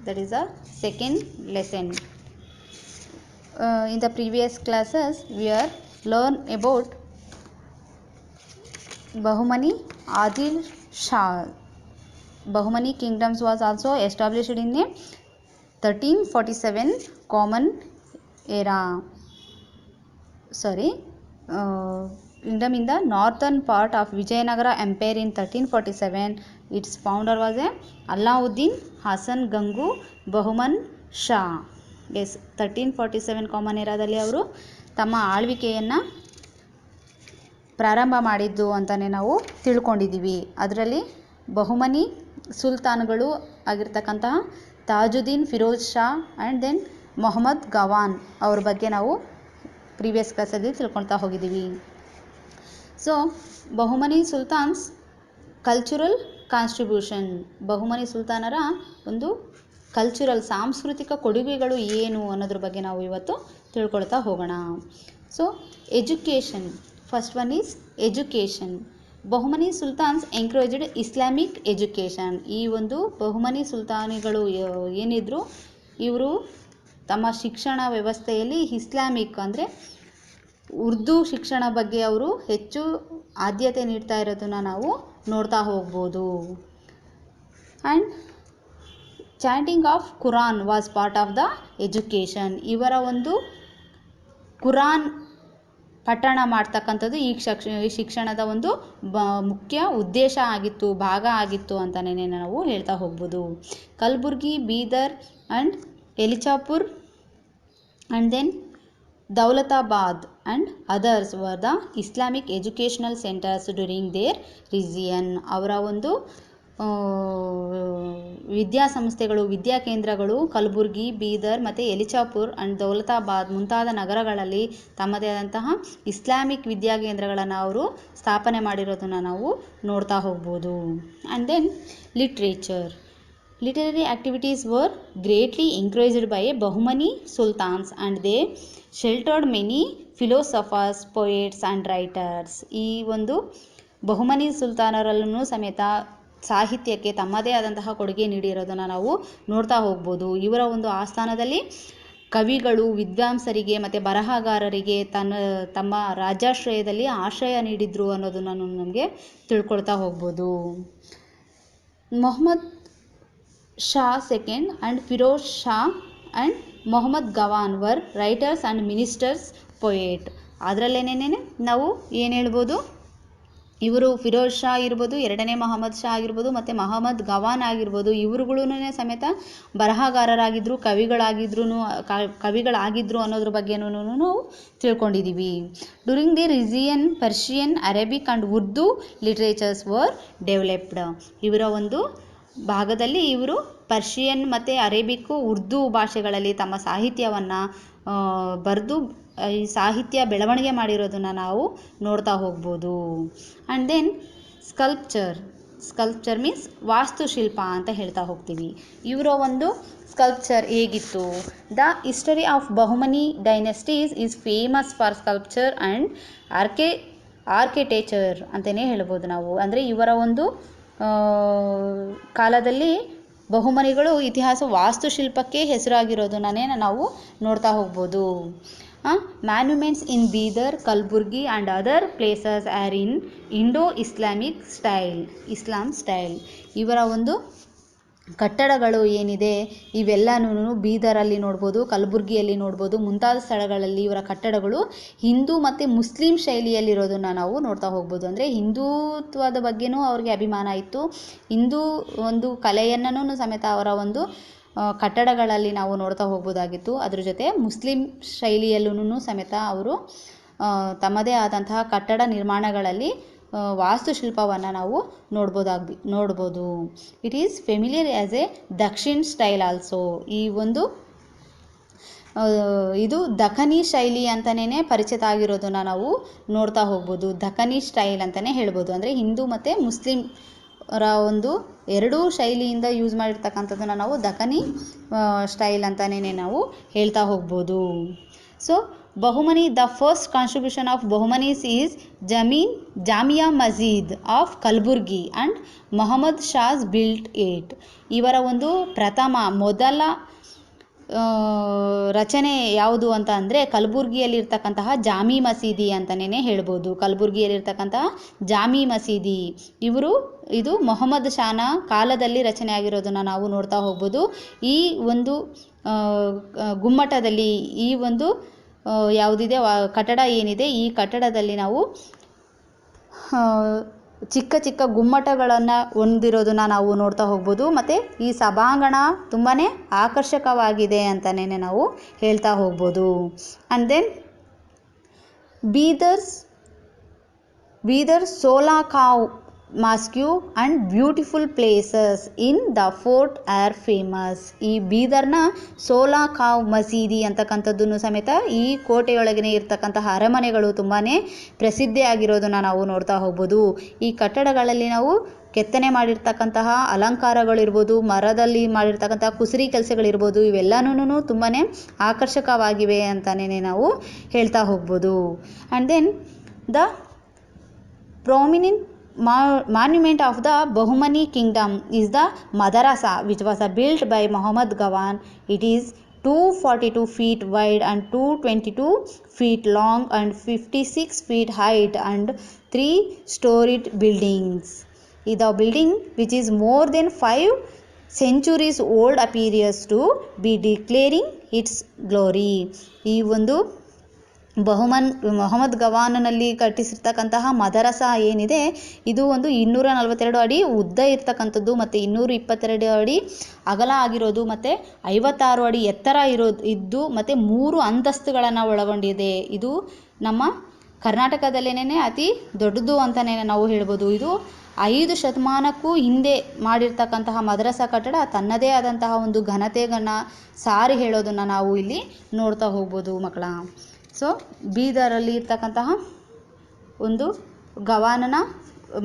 That is the second lesson. In the previous classes we are learn about Bahmani Adil Shah. Bahmani kingdoms was also established in a 1347 common era. Kingdom in the northern part of Vijayanagara Empire in 1347. Its founder was a Alauddin Hasan Gangu Bahman Shah. Yes, 1347 common ಏರಾದಲ್ಲಿ ಅವರು ತಮ್ಮ ಆಳ್ವಿಕೆಯನ್ನು ಪ್ರಾರಂಭ ಮಾಡಿದ್ದು ಅಂತಲೇ ನಾವು ತಿಳ್ಕೊಂಡಿದ್ದೀವಿ. ಅದರಲ್ಲಿ ಬಹುಮನಿ ಸುಲ್ತಾನ್ಗಳು ಆಗಿರ್ತಕ್ಕಂತಹ ತಾಜುದ್ದೀನ್ ಫಿರೋಜ್ ಶಾ ಆ್ಯಂಡ್ ದೆನ್ ಮೊಹಮ್ಮದ್ ಗವಾನ್ ಅವ್ರ ಬಗ್ಗೆ ನಾವು ಪ್ರೀವಿಯಸ್ ಕ್ಲಾಸಲ್ಲಿ ತಿಳ್ಕೊಳ್ತಾ ಹೋಗಿದ್ದೀವಿ. So Bahmani sultans cultural contribution, Bahmani ಸುಲ್ತಾನರ ಒಂದು ಕಲ್ಚರಲ್ ಸಾಂಸ್ಕೃತಿಕ ಕೊಡುಗೆಗಳು ಏನು ಅನ್ನೋದ್ರ ಬಗ್ಗೆ ನಾವು ಇವತ್ತು ತಿಳ್ಕೊಳ್ತಾ ಹೋಗೋಣ. So education, first one is education. Bahmani sultans encouraged Islamic education. ಈ ಒಂದು ಬಹುಮನಿ ಸುಲ್ತಾನಿಗಳು ಏನಿದ್ರು ಇವರು ತಮ್ಮ ಶಿಕ್ಷಣ ವ್ಯವಸ್ಥೆಯಲ್ಲಿ ಇಸ್ಲಾಮಿಕ್ ಅಂದರೆ ಉರ್ದು ಶಿಕ್ಷಣ ಬಗ್ಗೆ ಅವರು ಹೆಚ್ಚು ಆದ್ಯತೆ ನೀಡ್ತಾ ಇರೋದನ್ನು ನಾವು ನೋಡ್ತಾ ಹೋಗ್ಬೋದು. And chanting of Quran was part of the education. ಇವರ ಒಂದು ಕುರಾನ್ ಪಠಣ ಮಾಡ್ತಕ್ಕಂಥದ್ದು ಈ ಶಿಕ್ಷಣದ ಒಂದು ಮುಖ್ಯ ಉದ್ದೇಶ ಆಗಿತ್ತು, ಭಾಗ ಆಗಿತ್ತು ಅಂತಲೇ ನಾವು ಹೇಳ್ತಾ ಹೋಗ್ಬೋದು. Kalaburagi, Bidar and Ellichpur and then Daulatabad and others were the Islamic educational centres during their region. ಅವರ ಒಂದು ವಿದ್ಯಾಸಂಸ್ಥೆಗಳು, ವಿದ್ಯಾಕೇಂದ್ರಗಳು ಕಲಬುರ್ಗಿ, ಬೀದರ್ ಮತ್ತು ಎಲಿಚಾಪುರ್ ಆ್ಯಂಡ್ ದೌಲತಾಬಾದ್ ಮುಂತಾದ ನಗರಗಳಲ್ಲಿ ತಮ್ಮದೇ ಆದಂತಹ ಇಸ್ಲಾಮಿಕ್ ವಿದ್ಯಾಕೇಂದ್ರಗಳನ್ನು ಅವರು ಸ್ಥಾಪನೆ ಮಾಡಿರೋದನ್ನು ನಾವು ನೋಡ್ತಾ ಹೋಗ್ಬೋದು. And then literature. Literary activities were greatly encouraged by Bahmani sultans and they sheltered many philosophers, poets and writers. ಈ ಒಂದು ಬಹುಮನಿ ಸುಲ್ತಾನರಲ್ಲೂ ಸಮೇತ ಸಾಹಿತ್ಯಕ್ಕೆ ತಮ್ಮದೇ ಆದಂತಹ ಕೊಡುಗೆ ನೀಡಿರೋದನ್ನು ನಾವು ನೋಡ್ತಾ ಹೋಗ್ಬೋದು. ಇವರ ಒಂದು ಆಸ್ಥಾನದಲ್ಲಿ ಕವಿಗಳು, ವಿದ್ವಾಂಸರಿಗೆ ಮತ್ತು ಬರಹಗಾರರಿಗೆ ತಮ್ಮ ರಾಜಾಶ್ರಯದಲ್ಲಿ ಆಶ್ರಯ ನೀಡಿದ್ರು ಅನ್ನೋದನ್ನು ನಮಗೆ ತಿಳ್ಕೊಳ್ತಾ ಹೋಗ್ಬೋದು. Mohammad Shah second and Firoz Shah and Mohammad Gawan were writers and ministers, poet. ಅದರಲ್ಲೇನೇನೆ ನಾವು ಏನು ಹೇಳ್ಬೋದು, ಇವರು ಫಿರೋಜ್ ಶಾ ಇರ್ಬೋದು, ಎರಡನೇ ಮೊಹಮ್ಮದ್ ಶಾ ಆಗಿರ್ಬೋದು ಮತ್ತು ಮೊಹಮ್ಮದ್ ಗವಾನ್ ಆಗಿರ್ಬೋದು, ಇವರುಗಳೂ ಸಮೇತ ಬರಹಗಾರರಾಗಿದ್ದರು, ಕವಿಗಳಾಗಿದ್ದರು ಅನ್ನೋದ್ರ ಬಗ್ಗೆನೂ ನಾವು ತಿಳ್ಕೊಂಡಿದ್ದೀವಿ. During the region Persian, Arabic and Urdu literatures were developed. ಇವರ ಒಂದು ಭಾಗದಲ್ಲಿ ಇವರು ಪರ್ಷಿಯನ್ ಮತ್ತು ಅರೇಬಿಕ್ಕು, ಉರ್ದು ಭಾಷೆಗಳಲ್ಲಿ ತಮ್ಮ ಸಾಹಿತ್ಯವನ್ನು ಬರೆದು ಈ ಸಾಹಿತ್ಯ ಬೆಳವಣಿಗೆ ಮಾಡಿರೋದನ್ನು ನಾವು ನೋಡ್ತಾ ಹೋಗ್ಬೋದು. ಆ್ಯಂಡ್ ದೆನ್ ಸ್ಕಲ್ಪ್ಚರ್ ಮೀನ್ಸ್ ವಾಸ್ತುಶಿಲ್ಪ ಅಂತ ಹೇಳ್ತಾ ಹೋಗ್ತೀವಿ. ಇವರ ಒಂದು ಸ್ಕಲ್ಪ್ಚರ್ ಹೇಗಿತ್ತು. The history of Bahmani dynasties is famous for sculpture and architecture ಅಂತಲೇ ಹೇಳ್ಬೋದು ನಾವು. ಅಂದರೆ ಇವರ ಒಂದು ಕಾಲದಲ್ಲಿ ಬಹುಮನಿಗಳು ಇತಿಹಾಸ ವಾಸ್ತುಶಿಲ್ಪಕ್ಕೆ ಹೆಸರಾಗಿರೋದನ್ನೇ ನಾವು ನೋಡ್ತಾ ಹೋಗ್ಬೋದು. Monuments in Bidar, Kalaburagi and other places are in Indo Islamic style, Islam style. ಇವರ ಒಂದು ಕಟ್ಟಡಗಳು ಏನಿದೆ ಇವೆಲ್ಲನೂ ಬೀದರಲ್ಲಿ ನೋಡ್ಬೋದು, ಕಲಬುರ್ಗಿಯಲ್ಲಿ ನೋಡ್ಬೋದು, ಮುಂತಾದ ಸ್ಥಳಗಳಲ್ಲಿ ಇವರ ಕಟ್ಟಡಗಳು ಹಿಂದೂ ಮತ್ತು ಮುಸ್ಲಿಂ ಶೈಲಿಯಲ್ಲಿರೋದನ್ನು ನಾವು ನೋಡ್ತಾ ಹೋಗ್ಬೋದು. ಅಂದರೆ ಹಿಂದುತ್ವದ ಬಗ್ಗೆನೂ ಅವ್ರಿಗೆ ಅಭಿಮಾನ ಇತ್ತು, ಹಿಂದೂ ಒಂದು ಕಲೆಯನ್ನೂ ಸಮೇತ ಅವರ ಒಂದು ಕಟ್ಟಡಗಳಲ್ಲಿ ನಾವು ನೋಡ್ತಾ ಹೋಗ್ಬೋದಾಗಿತ್ತು. ಅದ್ರ ಜೊತೆ ಮುಸ್ಲಿಂ ಶೈಲಿಯಲ್ಲೂ ಸಮೇತ ಅವರು ತಮ್ಮದೇ ಆದಂತಹ ಕಟ್ಟಡ ನಿರ್ಮಾಣಗಳಲ್ಲಿ ವಾಸ್ತುಶಿಲ್ಪವನ್ನು ನಾವು ನೋಡ್ಬೋದು. It is familiar as A ದಕ್ಷಿಣ್ ಸ್ಟೈಲ್ ಆಲ್ಸೋ. ಈ ಒಂದು ಇದು ದಖನಿ ಶೈಲಿ ಅಂತಲೇ ಪರಿಚಿತ ಆಗಿರೋದನ್ನು ನಾವು ನೋಡ್ತಾ ಹೋಗ್ಬೋದು. ದಖನಿ ಸ್ಟೈಲ್ ಅಂತಲೇ ಹೇಳ್ಬೋದು. ಅಂದರೆ ಹಿಂದೂ ಮತ್ತು ಮುಸ್ಲಿಂ ಒಂದು ಎರಡೂ ಶೈಲಿಯಿಂದ ಯೂಸ್ ಮಾಡಿರ್ತಕ್ಕಂಥದ್ದನ್ನು ನಾವು ದಖನಿ ಸ್ಟೈಲ್ ಅಂತಲೇ ನಾವು ಹೇಳ್ತಾ ಹೋಗ್ಬೋದು. So Bahmani, the first constitution of Bahmanis is Jamia Masjid of Kalaburagi and Mohammad Shah's built it. ಇವರ ಒಂದು ಮೊದಲ ರಚನೆ ಯಾವುದು ಅಂತ ಅಂದರೆ ಕಲಬುರ್ಗಿಯಲ್ಲಿರ್ತಕ್ಕಂತಹ ಜಾಮಿ ಮಸೀದಿ ಅಂತಲೇ ಹೇಳ್ಬೋದು. ಕಲಬುರ್ಗಿಯಲ್ಲಿರ್ತಕ್ಕಂತಹ ಜಾಮಿ ಮಸೀದಿ ಇದು ಮೊಹಮ್ಮದ್ ಶಾನ ಕಾಲದಲ್ಲಿ ರಚನೆ ಆಗಿರೋದನ್ನು ನಾವು ನೋಡ್ತಾ ಹೋಗ್ಬೋದು. ಈ ಒಂದು ಗುಮ್ಮಟದಲ್ಲಿ ಈ ಒಂದು ಯಾವುದಿದೆ ಕಟ್ಟಡ ಏನಿದೆ, ಈ ಕಟ್ಟಡದಲ್ಲಿ ನಾವು ಚಿಕ್ಕ ಚಿಕ್ಕ ಗುಮ್ಮಟಗಳನ್ನು ಹೊಂದಿರೋದನ್ನು ನಾವು ನೋಡ್ತಾ ಹೋಗ್ಬೋದು. ಮತ್ತು ಈ ಸಭಾಂಗಣ ತುಂಬಾ ಆಕರ್ಷಕವಾಗಿದೆ ಅಂತಲೇ ನಾವು ಹೇಳ್ತಾ ಹೋಗ್ಬೋದು. And then Bidar Solakhamba mosque and beautiful places in the fort are famous. ಈ ಬೀದರ್ನ ಸೋಲಾಖಾವ್ ಮಸೀದಿ ಅಂತಕ್ಕಂಥದ್ದನ್ನು ಸಮೇತ ಈ ಕೋಟೆಯೊಳಗನೆ ಇರ್ತಕ್ಕಂತಹ ಅರಮನೆಗಳು ತುಂಬಾ ಪ್ರಸಿದ್ಧಿಯಾಗಿರೋದನ್ನು ನಾವು ನೋಡ್ತಾ ಹೋಗ್ಬೋದು. ಈ ಕಟ್ಟಡಗಳಲ್ಲಿ ನಾವು ಕೆತ್ತನೆ ಮಾಡಿರ್ತಕ್ಕಂತಹ ಅಲಂಕಾರಗಳಿರ್ಬೋದು, ಮರದಲ್ಲಿ ಮಾಡಿರ್ತಕ್ಕಂತಹ ಕುಸುರಿ ಕೆಲಸಗಳಿರ್ಬೋದು, ಇವೆಲ್ಲನೂ ತುಂಬಾ ಆಕರ್ಷಕವಾಗಿವೆ ಅಂತಲೇ ನಾವು ಹೇಳ್ತಾ ಹೋಗ್ಬೋದು. And then the prominent monument of the Bahumani kingdom is the madrasa, which was built by Muhammad Gawan. It is 242 feet wide and 222 feet long and 56 feet height and 3-storied buildings. The building, which is more than 5 centuries old, appears to be declaring its glory. ಈ ಒಂದು ಮೊಹಮ್ಮದ್ ಗವಾನಲ್ಲಿ ಕಟ್ಟಿಸಿರ್ತಕ್ಕಂತಹ ಮದರಸಾ ಏನಿದೆ, ಇದು ಒಂದು 242 ಅಡಿ ಉದ್ದ ಇರ್ತಕ್ಕಂಥದ್ದು ಮತ್ತು 222 ಅಡಿ ಅಗಲ ಆಗಿರೋದು ಮತ್ತು 56 ಅಡಿ ಎತ್ತರ ಇದ್ದು ಮತ್ತು 3 ಅಂತಸ್ತುಗಳನ್ನು ಒಳಗೊಂಡಿದೆ. ಇದು ನಮ್ಮ ಕರ್ನಾಟಕದಲ್ಲೇನೆ ಅತಿ ದೊಡ್ಡದು ಅಂತಲೇ ನಾವು ಹೇಳ್ಬೋದು. ಇದು 5 ಶತಮಾನಕ್ಕೂ ಹಿಂದೆ ಮಾಡಿರ್ತಕ್ಕಂತಹ ಮದರಸಾ ಕಟ್ಟಡ ತನ್ನದೇ ಆದಂತಹ ಒಂದು ಘನತೆಯನ್ನು ಸಾರಿ ಹೇಳೋದನ್ನು ನಾವು ಇಲ್ಲಿ ನೋಡ್ತಾ ಹೋಗ್ಬೋದು ಮಕ್ಕಳ. ಸೊ ಬೀದರಲ್ಲಿ ಇರ್ತಕ್ಕಂತಹ ಒಂದು ಗವಾನನ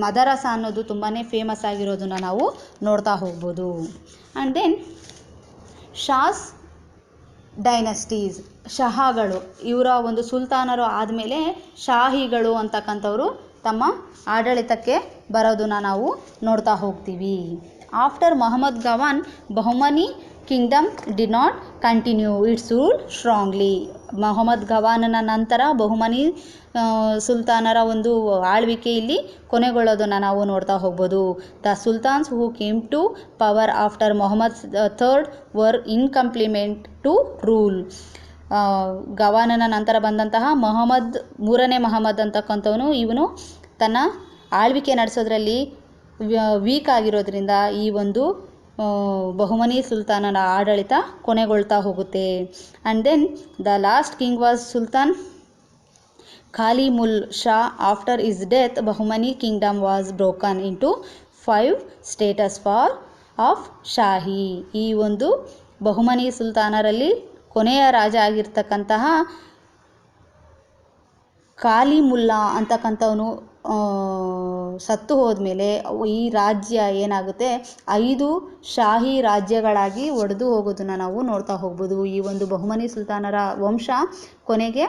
ಮದರಸಾ ಅನ್ನೋದು ತುಂಬಾ ಫೇಮಸ್ ಆಗಿರೋದನ್ನು ನಾವು ನೋಡ್ತಾ ಹೋಗ್ಬೋದು. ಆ್ಯಂಡ್ ದೆನ್ ಶಾಸ್ ಡೈನಸ್ಟೀಸ್, ಶಹಾಗಳು, ಇವರ ಒಂದು ಸುಲ್ತಾನರು ಆದಮೇಲೆ ಶಾಹಿಗಳು ಅಂತಕ್ಕಂಥವ್ರು ತಮ್ಮ ಆಡಳಿತಕ್ಕೆ ಬರೋದನ್ನು ನಾವು ನೋಡ್ತಾ ಹೋಗ್ತೀವಿ. After Mohammad Gawan, Bahmani kingdom did not continue its rule strongly. Mohammad ಗವಾನನ ನಂತರ ಬಹುಮನಿ ಸುಲ್ತಾನರ ಒಂದು ಆಳ್ವಿಕೆ ಇಲ್ಲಿ ಕೊನೆಗೊಳ್ಳೋದನ್ನು ನಾವು ನೋಡ್ತಾ ಹೋಗ್ಬೋದು. The sultans who came to power after Mohammad third were incompetent to rule. ಗವಾನನ ನಂತರ ಬಂದಂತಹ ಮೂರನೇ ಮೊಹಮ್ಮದ್ ಅಂತಕ್ಕಂಥವನು ಇವನು ತನ್ನ ಆಳ್ವಿಕೆ ನಡೆಸೋದ್ರಲ್ಲಿ ವೀಕ್ ಆಗಿರೋದ್ರಿಂದ ಈ ಒಂದು ಬಹುಮನಿ ಸುಲ್ತಾನನ ಆಡಳಿತ ಕೊನೆಗೊಳ್ತಾ ಹೋಗುತ್ತೆ. And then the last king was sultan Kalimullah Shah. After his death Bahmani kingdom was broken into 5 states of Shahi. ಈ ಒಂದು ಬಹುಮನಿ ಸುಲ್ತಾನರಲ್ಲಿ ಕೊನೆಯ ರಾಜ ಆಗಿರ್ತಕ್ಕಂತಹ ಖಾಲಿಮುಲ್ಲಾ ಅಂತಕ್ಕಂಥವನು ಸತ್ತು ಹೋದ್ಮೇಲೆ ಈ ರಾಜ್ಯ ಏನಾಗುತ್ತೆ 5 ಶಾಹಿ ರಾಜ್ಯಗಳಾಗಿ ಒಡೆದು ಹೋಗೋದನ್ನು ನಾವು ನೋಡ್ತಾ ಹೋಗ್ಬೋದು. ಈ ಒಂದು ಬಹುಮನಿ ಸುಲ್ತಾನರ ವಂಶ ಕೊನೆಗೆ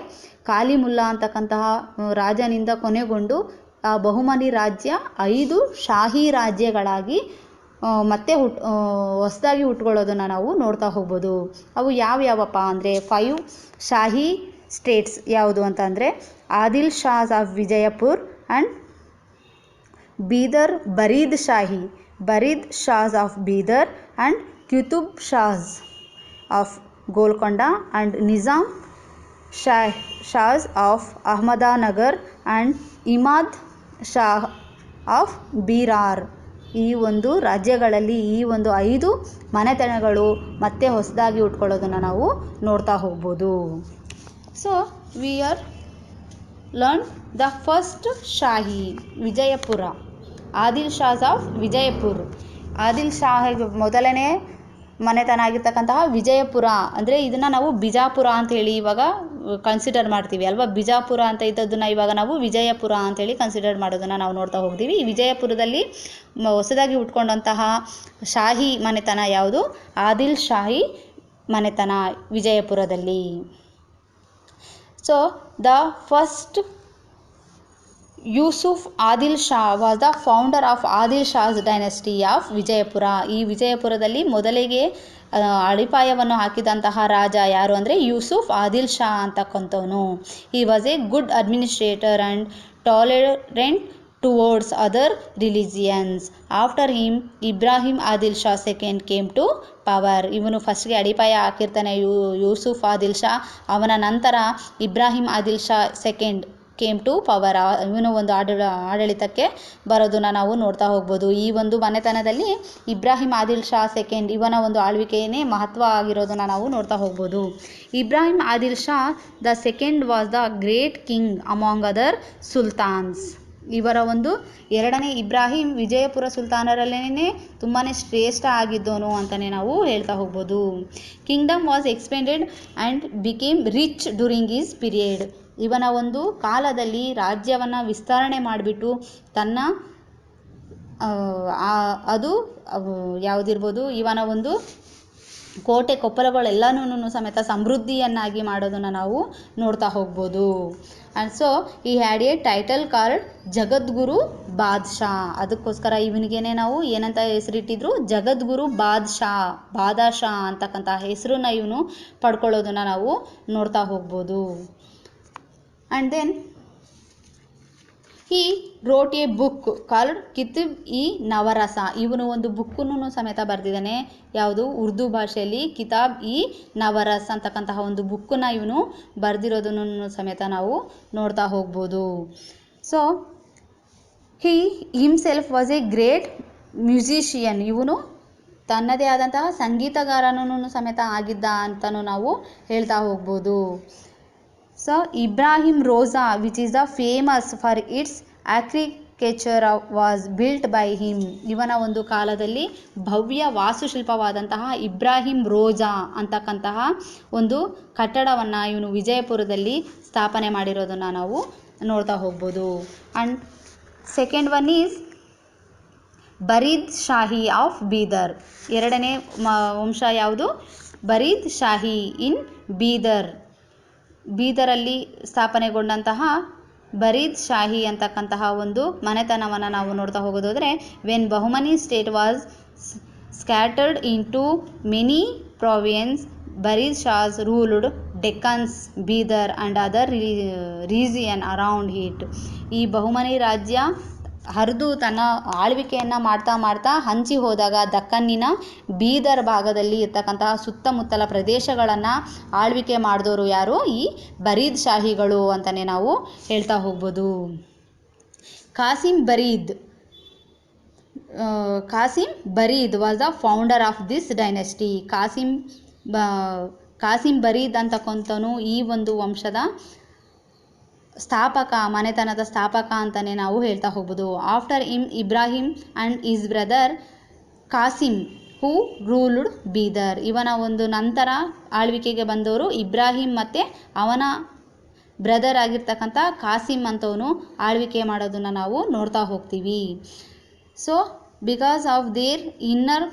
ಖಾಲಿಮುಲ್ಲಾ ಅಂತಕ್ಕಂತಹ ರಾಜನಿಂದ ಕೊನೆಗೊಂಡು ಆ ಬಹುಮನಿ ರಾಜ್ಯ 5 ಶಾಹಿ ರಾಜ್ಯಗಳಾಗಿ ಮತ್ತೆ ಹೊಸದಾಗಿ ಹುಟ್ಕೊಳ್ಳೋದನ್ನು ನಾವು ನೋಡ್ತಾ ಹೋಗ್ಬೋದು. ಅವು ಯಾವ್ಯಾವಪ್ಪ ಅಂದರೆ 5 ಶಾಹಿ ಸ್ಟೇಟ್ಸ್ ಯಾವುದು ಅಂತ ಅಂದರೆ Adil Shahs of Vijayapur and Bidar Barid Shahs of Bidar and Qutub Shahs of Golconda and Nizam Shahs of Ahmednagar and Imad Shah of Berar. ಈ ಒಂದು ರಾಜ್ಯಗಳಲ್ಲಿ ಈ ಒಂದು 5 ಮನೆತನಗಳು ಮತ್ತೆ ಹೊಸದಾಗಿ ಹುಟ್ಕೊಳ್ಳೋದನ್ನು ನಾವು ನೋಡ್ತಾ ಹೋಗ್ಬೋದು. So we are learn the first Shahi Vijayapura, Adil Shahs of Vijayapur. Adil Shahi ಮೊದಲನೇ ಮನೆತನ ಆಗಿರ್ತಕ್ಕಂತಹ ವಿಜಯಪುರ ಅಂದರೆ ಇದನ್ನು ನಾವು ಬಿಜಾಪುರ ಅಂಥೇಳಿ ಇವಾಗ ಕನ್ಸಿಡರ್ ಮಾಡ್ತೀವಿ ಅಲ್ವಾ. ಬಿಜಾಪುರ ಅಂತ ಇದ್ದದ್ದನ್ನು ಇವಾಗ ನಾವು ವಿಜಯಪುರ ಅಂಥೇಳಿ ಕನ್ಸಿಡರ್ ಮಾಡೋದನ್ನು ನಾವು ನೋಡ್ತಾ ಹೋಗ್ತೀವಿ. ಈ ವಿಜಯಪುರದಲ್ಲಿ ಹೊಸದಾಗಿ ಹುಟ್ಕೊಂಡಂತಹ ಶಾಹಿ ಮನೆತನ ಯಾವುದು? ಆದಿಲ್ ಶಾಹಿ ಮನೆತನ ವಿಜಯಪುರದಲ್ಲಿ. So the first Yusuf Adil Shah was the founder of Adil Shah's dynasty of Vijayapura. ಈ ವಿಜಯಪುರದಲ್ಲಿ ಮೊದಲಿಗೆ ಅಡಿಪಾಯವನ್ನು ಹಾಕಿದಂತಹ ರಾಜ ಯಾರು ಅಂದರೆ ಯೂಸುಫ್ ಆದಿಲ್ ಶಾ ಅಂತಕ್ಕಂಥವನು. He was a good administrator and tolerant towards other religions. After him Ibrahim Adil Shah second came to power. ಇವನು ಫಸ್ಟ್ಗೆ ಅಡಿಪಾಯ ಹಾಕಿರ್ತಾನೆ ಯೂಸುಫ್ ಆದಿಲ್ ಶಾ. ಅವನ ನಂತರ Ibrahim Adil Shah second came to power. ಇವನು ಒಂದು ಆಡಳಿತಕ್ಕೆ ಬರೋದನ್ನು ನಾವು ನೋಡ್ತಾ ಹೋಗ್ಬೋದು. ಈ ಒಂದು ಮನೆತನದಲ್ಲಿ ಇಬ್ರಾಹಿಂ ಆದಿಲ್ ಶಾ ಸೆಕೆಂಡ್ ಇವನ ಒಂದು ಆಳ್ವಿಕೆಯೇ ಮಹತ್ವ ಆಗಿರೋದನ್ನು ನಾವು ನೋಡ್ತಾ ಹೋಗ್ಬೋದು. Ibrahim Adil Shah the second was the great king among other ಸುಲ್ತಾನ್ಸ್. ಇವರ ಒಂದು ಎರಡನೇ ಇಬ್ರಾಹಿಂ ವಿಜಯಪುರ ಸುಲ್ತಾನರಲ್ಲೇ ತುಂಬಾ ಶ್ರೇಷ್ಠ ಆಗಿದ್ದವನು ಅಂತಲೇ ನಾವು ಹೇಳ್ತಾ ಹೋಗ್ಬೋದು. Kingdom was expanded and became rich during is period. ಇವನ ಒಂದು ಕಾಲದಲ್ಲಿ ರಾಜ್ಯವನ್ನು ವಿಸ್ತರಣೆ ಮಾಡಿಬಿಟ್ಟು ತನ್ನ ಅದು ಯಾವುದಿರ್ಬೋದು ಇವನ ಒಂದು ಕೋಟೆ ಕೊಪ್ಪಳಗಳೆಲ್ಲನೂ ಸಮೇತ ಸಮೃದ್ಧಿಯನ್ನಾಗಿ ಮಾಡೋದನ್ನು ನಾವು ನೋಡ್ತಾ ಹೋಗ್ಬೋದು. And so he had a title called Jagadguru Badshah. ಅದಕ್ಕೋಸ್ಕರ ಇವನಿಗೇನೆ ನಾವು ಏನಂತ ಹೆಸರಿಟ್ಟಿದ್ರು, ಜಗದ್ಗುರು ಬಾದಶಾ ಅಂತಕ್ಕಂಥ ಹೆಸರನ್ನ ಇವನು ಪಡ್ಕೊಳ್ಳೋದನ್ನು ನಾವು ನೋಡ್ತಾ ಹೋಗ್ಬೋದು. And then he wrote a book called ಕಿತಾಬ್-ಇ-ನವರಸ. ಇವನು ಒಂದು ಬುಕ್ಕನ್ನು ಸಮೇತ ಬರೆದಿದ್ದಾನೆ. ಯಾವುದು? ಉರ್ದು ಭಾಷೆಯಲ್ಲಿ ಕಿತಾಬ್-ಇ-ನವರಸ್ ಅಂತಕ್ಕಂತಹ ಒಂದು ಬುಕ್ಕನ್ನು ಇವನು ಬರೆದಿರೋದನ್ನು ಸಮೇತ ನಾವು ನೋಡ್ತಾ ಹೋಗ್ಬೋದು. So he himself was a great musician. ಇವನು ತನ್ನದೇ ಆದಂತಹ ಸಂಗೀತಗಾರನೂ ಸಮೇತ ಆಗಿದ್ದ ಅಂತಲೂ ನಾವು ಹೇಳ್ತಾ ಹೋಗ್ಬೋದು. So Ibrahim Rauza which is the famous for its architecture was built by him. ಇವನ ಒಂದು ಕಾಲದಲ್ಲಿ ಭವ್ಯ ವಾಸ್ತುಶಿಲ್ಪವಾದಂತಹ ಇಬ್ರಾಹಿಂ ರೋಜಾ ಅಂತಕ್ಕಂತಹ ಒಂದು ಕಟ್ಟಡವನ್ನು ಇವನು ವಿಜಯಪುರದಲ್ಲಿ ಸ್ಥಾಪನೆ ಮಾಡಿರೋದನ್ನು ನಾವು ನೋಡ್ತಾ ಹೋಗ್ಬೋದು. And second one is Barid Shahi of Bidar. ಎರಡನೇ ವಂಶ ಯಾವುದು? ಬರೀದ್ ಶಾಹಿ ಇನ್ ಬೀದರ್. ಬೀದರಲ್ಲಿ ಸ್ಥಾಪನೆಗೊಂಡಂತಹ ಬರೀದ್ ಶಾಹಿ ಅಂತಕ್ಕಂತಹ ಒಂದು ಮನೆತನವನ್ನು ನಾವು ನೋಡ್ತಾ ಹೋಗೋದಾದರೆ, when Bahmani state was scattered into many province, Barid Shahs ruled Deccans, Bidar and other region around it. ಈ ಬಹುಮನಿ ರಾಜ್ಯ ಹರಿದು ತನ್ನ ಆಳ್ವಿಕೆಯನ್ನು ಮಾಡ್ತಾ ಹಂಚಿ ಹೋದಾಗ ದಕ್ಕನ್ನಿನ ಬೀದರ್ ಭಾಗದಲ್ಲಿ ಇರ್ತಕ್ಕಂತಹ ಸುತ್ತಮುತ್ತಲ ಪ್ರದೇಶಗಳನ್ನು ಆಳ್ವಿಕೆ ಮಾಡಿದವರು ಯಾರು? ಈ ಬರೀದ್ ಶಾಹಿಗಳು ಅಂತಲೇ ನಾವು ಹೇಳ್ತಾ ಹೋಗ್ಬೋದು. Qasim Barid was the founder of this dynasty. Qasim Barid ಅಂತಕ್ಕಂಥವನು ಈ ಒಂದು ವಂಶದ ಮನೆತನದ ಸ್ಥಾಪಕ ಅಂತಲೇ ನಾವು ಹೇಳ್ತಾ ಹೋಗ್ಬೋದು. After Ibrahim and his brother Qasim who ruled Bidar. ಇವನ ಒಂದು ನಂತರ ಆಳ್ವಿಕೆಗೆ ಬಂದವರು ಇಬ್ರಾಹಿಂ ಮತ್ತು ಅವನ ಬ್ರದರ್ ಆಗಿರ್ತಕ್ಕಂಥ ಕಾಸಿಂ ಅಂತವನು ಆಳ್ವಿಕೆ ಮಾಡೋದನ್ನು ನಾವು ನೋಡ್ತಾ ಹೋಗ್ತೀವಿ. So because of their inner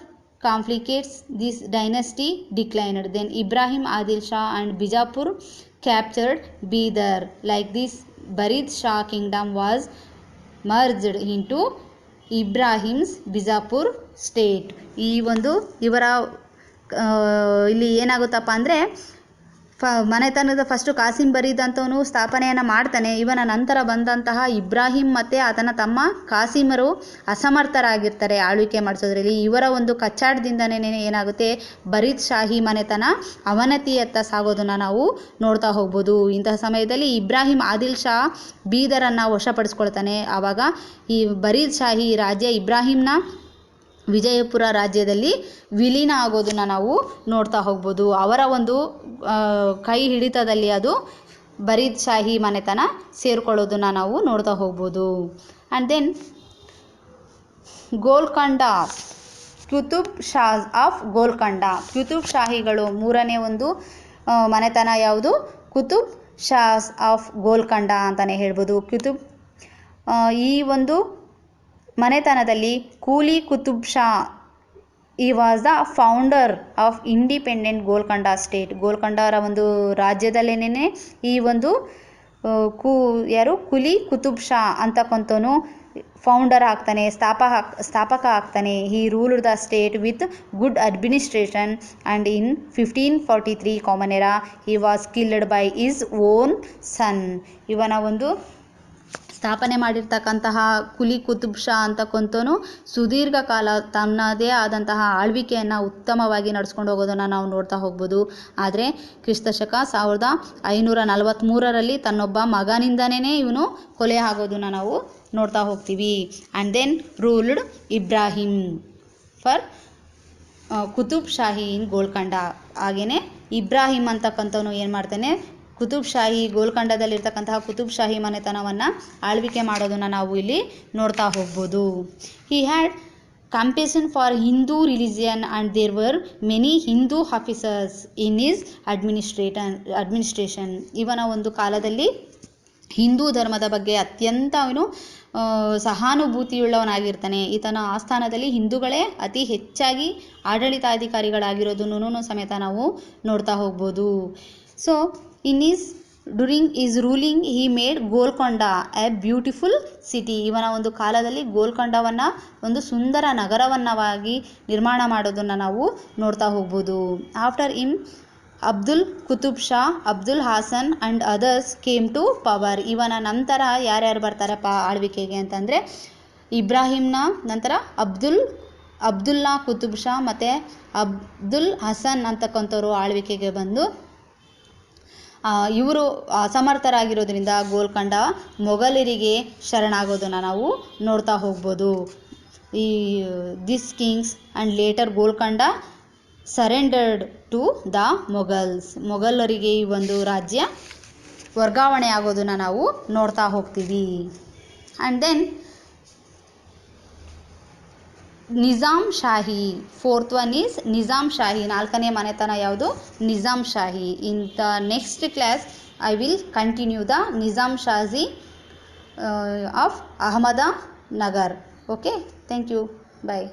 conflicts this dynasty declined. Then Ibrahim Adil Shah and Bijapur captured Bidar. Like this, Barid Shah kingdom was merged into Ibrahim's Bijapur state. ಈ ಒಂದು ಇವರ ಇಲ್ಲಿ ಏನಾಗುತ್ತಪ್ಪ ಅಂದರೆ ಮನೆತನದ ಫಸ್ಟು ಕಾಸಿಂ ಬರೀದ್ ಅಂತವನು ಸ್ಥಾಪನೆಯನ್ನು ಮಾಡ್ತಾನೆ. ಇವನ ನಂತರ ಬಂದಂತಹ ಇಬ್ರಾಹಿಂ ಮತ್ತು ಆತನ ತಮ್ಮ ಕಾಸಿಮರು ಅಸಮರ್ಥರಾಗಿರ್ತಾರೆ ಆಳ್ವಿಕೆ ಮಾಡಿಸೋದ್ರಲ್ಲಿ. ಇವರ ಒಂದು ಕಚ್ಚಾಟದಿಂದನೇ ಏನಾಗುತ್ತೆ, ಬರೀದ್ ಶಾಹಿ ಮನೆತನ ಅವನತಿಯತ್ತ ಸಾಗೋದನ್ನು ನಾವು ನೋಡ್ತಾ ಹೋಗ್ಬೋದು. ಇಂತಹ ಸಮಯದಲ್ಲಿ ಇಬ್ರಾಹಿಂ ಆದಿಲ್ ಶಾ ಬೀದರನ್ನು ವಶಪಡಿಸ್ಕೊಳ್ತಾನೆ. ಆವಾಗ ಈ ಬರೀದ್ ಶಾಹಿ ರಾಜ್ಯ ಇಬ್ರಾಹಿಂನ ವಿಜಯಪುರ ರಾಜ್ಯದಲ್ಲಿ ವಿಲೀನ ಆಗೋದನ್ನು ನಾವು ನೋಡ್ತಾ ಹೋಗ್ಬೋದು. ಅವರ ಒಂದು ಕೈ ಹಿಡಿತದಲ್ಲಿ ಅದು ಬರೀದ್ ಶಾಹಿ ಮನೆತನ ಸೇರಿಕೊಳ್ಳೋದನ್ನು ನಾವು ನೋಡ್ತಾ ಹೋಗ್ಬೋದು. And then Golconda, Qutub Shah of Golconda. Qutub ಶಾಹಿಗಳು ಮೂರನೇ ಒಂದು ಮನೆತನ ಯಾವುದು? ಕುತುಬ್ ಶಾಹ್ ಆಫ್ ಗೋಲ್ಕೊಂಡ ಅಂತಲೇ ಹೇಳ್ಬೋದು. ಈ ಒಂದು ಮನೆತನದಲ್ಲಿ ಕೂಲಿ Qutub Shah he was the founder of independent Golconda state. ಗೋಲ್ಕೊಂಡರ ಒಂದು ರಾಜ್ಯದಲ್ಲೇನೆ ಈ ಒಂದು ಯಾರು ಕುಲಿ ಕುತುಬ್ ಶಾ ಅಂತಕ್ಕಂಥವನು ಫೌಂಡರ್ ಆಗ್ತಾನೆ, ಸ್ಥಾಪಕ ಆಗ್ತಾನೆ. He ruled the state with good administration and in 1543 common era he was killed by his own son. ಇವನ ಒಂದು ಸ್ಥಾಪನೆ ಮಾಡಿರ್ತಕ್ಕಂತಹ ಕುಲಿ ಕುತುಬ್ ಶಾ ಅಂತಕ್ಕಂಥವನು ಸುದೀರ್ಘ ಕಾಲ ತನ್ನದೇ ಆದಂತಹ ಆಳ್ವಿಕೆಯನ್ನು ಉತ್ತಮವಾಗಿ ನಡೆಸ್ಕೊಂಡು ಹೋಗೋದನ್ನು ನಾವು ನೋಡ್ತಾ ಹೋಗ್ಬೋದು. ಆದರೆ ಕ್ರಿಸ್ತಶಕ 1543ರಲ್ಲಿ ತನ್ನೊಬ್ಬ ಮಗನಿಂದನೇ ಇವನು ಕೊಲೆ ಆಗೋದನ್ನು ನಾವು ನೋಡ್ತಾ ಹೋಗ್ತೀವಿ. And then ruled Ibrahim for Qutub Shahi in Golconda. ಹಾಗೆಯೇ ಇಬ್ರಾಹಿಂ ಅಂತಕ್ಕಂಥವನು ಏನು ಮಾಡ್ತಾನೆ, ಕುತುಬ್ ಶಾಹಿ ಗೋಲ್ಕೊಂಡದಲ್ಲಿರ್ತಕ್ಕಂತಹ ಕುತುಬ್ ಶಾಹಿ ಮನೆತನವನ್ನು ಆಳ್ವಿಕೆ ಮಾಡೋದನ್ನು ನಾವು ಇಲ್ಲಿ ನೋಡ್ತಾ ಹೋಗ್ಬೋದು. He had compassion for Hindu religion and there were many Hindu officers in his administration. ಇವನ ಒಂದು ಕಾಲದಲ್ಲಿ ಹಿಂದೂ ಧರ್ಮದ ಬಗ್ಗೆ ಅತ್ಯಂತ ಅವನು ಸಹಾನುಭೂತಿಯುಳ್ಳವನಾಗಿರ್ತಾನೆ. ಈತನ ಆಸ್ಥಾನದಲ್ಲಿ ಹಿಂದೂಗಳೇ ಅತಿ ಹೆಚ್ಚಾಗಿ ಆಡಳಿತಾಧಿಕಾರಿಗಳಾಗಿರೋದನ್ನು ಸಮೇತ ನಾವು ನೋಡ್ತಾ ಹೋಗ್ಬೋದು. So during is ruling he made Golconda A beautiful city. ಇವನ ಒಂದು ಕಾಲದಲ್ಲಿ ಗೋಲ್ಕೊಂಡವನ್ನು ಒಂದು ಸುಂದರ ನಗರವನ್ನವಾಗಿ ನಿರ್ಮಾಣ ಮಾಡೋದನ್ನು ನಾವು ನೋಡ್ತಾ ಹೋಗ್ಬೋದು. After in Abdul Qutub Shah, Abdul Hasan and others came to power. ಇವನ ನಂತರ ಯಾರ್ಯಾರು ಬರ್ತಾರಪ್ಪ ಆಳ್ವಿಕೆಗೆ ಅಂತಂದರೆ, ಇಬ್ರಾಹಿಂನ ನಂತರ ಅಬ್ದುಲ್ಲಾ ಕುತುಬ್ ಶಾ ಮತ್ತು ಅಬ್ದುಲ್ ಹಸನ್ ಅಂತಕ್ಕಂಥವ್ರು ಆಳ್ವಿಕೆಗೆ ಬಂದು ಇವರು ಅಸಮರ್ಥರಾಗಿರೋದ್ರಿಂದ ಗೋಲ್ಕೊಂಡ ಮೊಘಲರಿಗೆ ಶರಣಾಗೋದನ್ನು ನಾವು ನೋಡ್ತಾ ಹೋಗ್ಬೋದು. This kings and later Golconda surrendered to the Mughals. ಮೊಘಲರಿಗೆ ಈ ಒಂದು ರಾಜ್ಯ ವರ್ಗಾವಣೆ ಆಗೋದನ್ನು ನಾವು ನೋಡ್ತಾ ಹೋಗ್ತೀವಿ. And then Nizam Shahi, fourth one is Nizam Shahi. ನಾಲ್ಕನೇ ಮನೆತನ ಯಾವುದು? Nizam Shahi. In the next class I will continue the Nizam Shahi of Ahmednagar. Okay, thank you, bye.